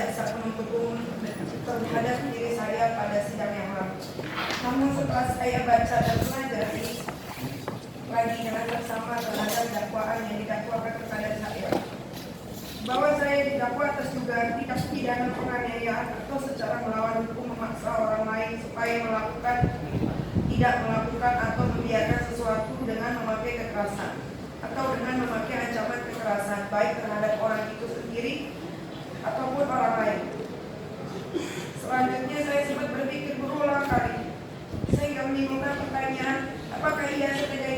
jaksa penuntut umum terhadap diri saya pada sidang yang lalu. Namun setelah saya baca dan pelajari lagi dengan bersama terhadap dakwaan yang didakwakan kepada saya, bahwa saya didakwa atas dugaan tindak pidana penganiayaan atau secara melawan hukum memaksa orang lain supaya tidak melakukan atau membiarkan sesuatu dengan memakai kekerasan atau dengan memakai ancaman kekerasan baik terhadap orang itu sendiri ataupun orang lain. Selanjutnya saya sempat berpikir berulang kali sehingga menimbulkan pertanyaan, apakah ia setelah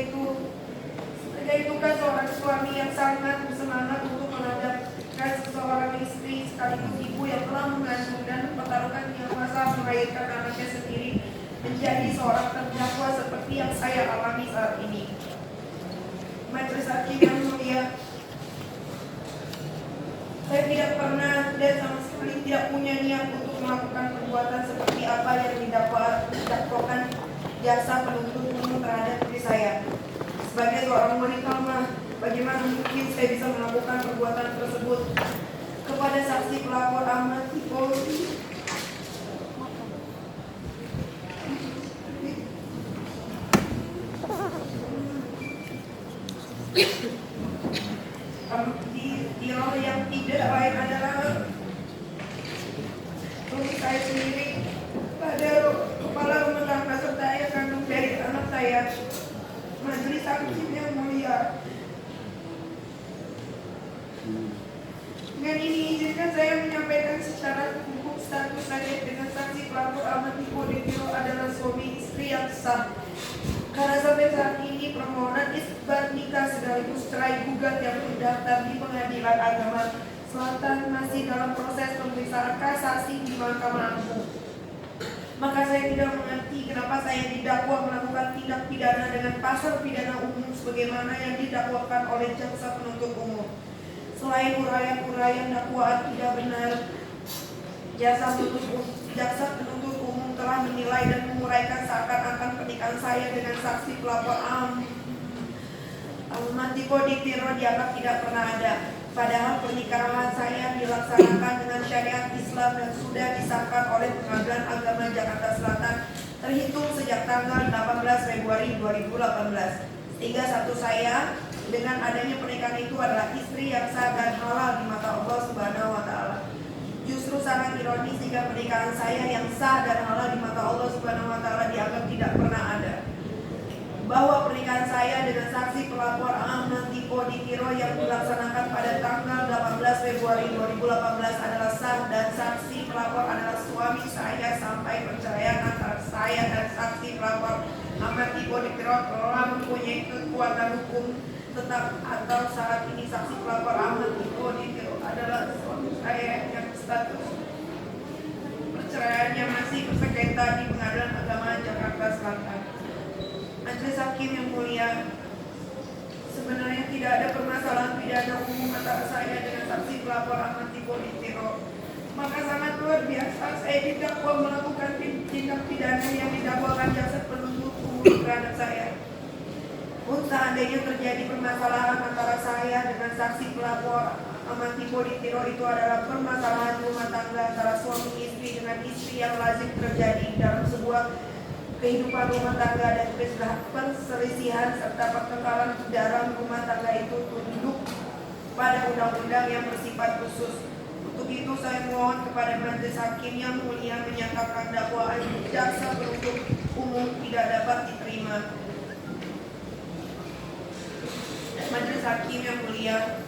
itu kan seorang suami yang sangat bersemangat untuk menghadapkan seseorang istri sekaligus ibu yang telah mengandung dan mempertaruhkan nyawa saat melahirkan anaknya sendiri menjadi seorang terdakwa seperti yang saya alami saat ini. Majelis Hakim yang mulia, saya tidak pernah dan sama sekali tidak punya niat untuk melakukan perbuatan seperti apa yang didakwakan jaksa penuntut umum terhadap diri saya. Sebagai seorang wanita mah, bagaimana mungkin saya bisa melakukan perbuatan tersebut kepada saksi pelapor Ahmad Tipodi? Di roh yang tidak lain adalah suami saya sendiri pada kepala rumah tangga serta ayah kandung dari anak saya. Majelis Hakim yang mulia, dengan ini izinkan saya menyampaikan secara hukum status saya dengan saksi pelapor Ahmad Tipodi adalah suami istri yang sah. Karena sampai saat ini permohonan isbat nikah sekaligus cerai gugat yang terdaftar di Pengadilan Agama Selatan masih dalam proses pemeriksaan kasasi di Mahkamah Agung. Maka saya tidak mengerti kenapa saya didakwa melakukan tindak pidana dengan pasal pidana umum sebagaimana yang didakwakan oleh jaksa penuntut umum. Selain uraian-uraian dakwaan tidak benar, jaksa penuntut umum telah menilai dan menguraikan seakan-akan pernikahan saya dengan saksi pelapor Ahmad Tipodi dianggap tidak pernah ada. Padahal pernikahan saya dilaksanakan dengan syariat Islam dan sudah disahkan oleh Pengadilan Agama Jakarta Selatan terhitung sejak tanggal 18 Februari 2018. Sehingga satu saya dengan adanya pernikahan itu adalah istri yang sah dan halal di mata Allah Subhanahu wa taala. Justru sangat ironis jika pernikahan saya yang sah dan halal di mata Allah Subhanahu wa taala dianggap tidak pernah ada. Bahwa pernikahan saya dengan saksi pelapor Ahmad Tipodi yang dilaksanakan pada tanggal 18 Februari 2018 adalah sah dan saksi pelapor adalah suami saya sampai perceraian antara saya dan saksi pelapor Ahmad Tipodi telah mempunyai kekuatan hukum tetap atau saat ini saksi pelapor Ahmad Tipodi adalah suami saya yang status perceraiannya masih bersengketa di Pengadilan Agama Jakarta Selatan. Majelis Hakim yang mulia, sebenarnya tidak ada permasalahan pidana umum antara saya dengan saksi pelapor Ahmad Tipodi. Maka sangat luar biasa saya didakwa melakukan tindak pidana yang didakwakan jaksa penuntut umum terhadap saya. Pun seandainya terjadi permasalahan antara saya dengan saksi pelapor Ahmad Tipodi itu adalah permasalahan rumah tangga antara suami istri dengan istri yang lazim terjadi dalam sebuah kehidupan rumah tangga dan perselisihan serta pertengkaran dalam rumah tangga itu tunduk pada undang-undang yang bersifat khusus. Untuk itu saya mohon kepada Majelis Hakim yang mulia menyatakan dakwaan jaksa penuntut umum tidak dapat diterima. Majelis Hakim yang mulia,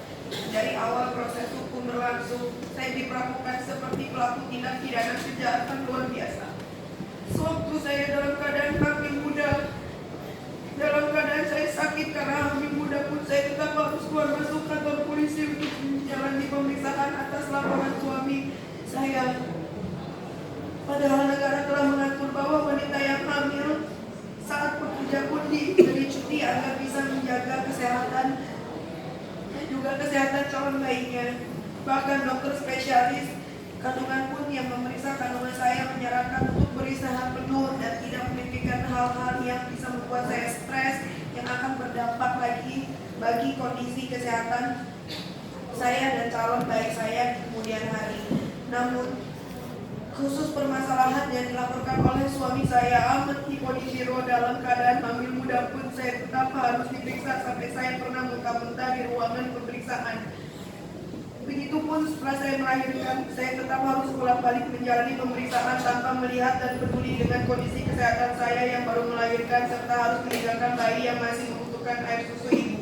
dari awal proses hukum berlangsung, saya diperlakukan seperti pelaku tindak pidana kejahatan luar biasa. Sewaktu saya dalam keadaan hamil muda, dalam keadaan saya sakit karena hamil muda pun saya tetap harus keluar masuk kantor polisi untuk menjalani pemeriksaan atas laporan suami saya. Padahal negara telah mengatur bahwa wanita yang hamil saat bekerja pun diberi cuti agar bisa menjaga kesehatan dan juga kesehatan calon bayinya. Bahkan dokter spesialis kandungan pun yang memeriksa kandungan saya menyarankan untuk beristirahat penuh dan tidak memikirkan hal-hal yang bisa membuat saya stres yang akan berdampak lagi bagi kondisi kesehatan saya dan calon bayi saya di kemudian hari. Namun khusus permasalahan yang dilaporkan oleh suami saya, Ahmad Hipoditiro, dalam keadaan hamil muda pun saya tetap harus diperiksa sampai saya pernah muntah-muntah di ruangan pemeriksaan. Begitupun setelah saya melahirkan, saya tetap harus bolak-balik menjalani pemeriksaan tanpa melihat dan peduli dengan kondisi kesehatan saya yang baru melahirkan, serta harus meninggalkan bayi yang masih membutuhkan air susu ibu.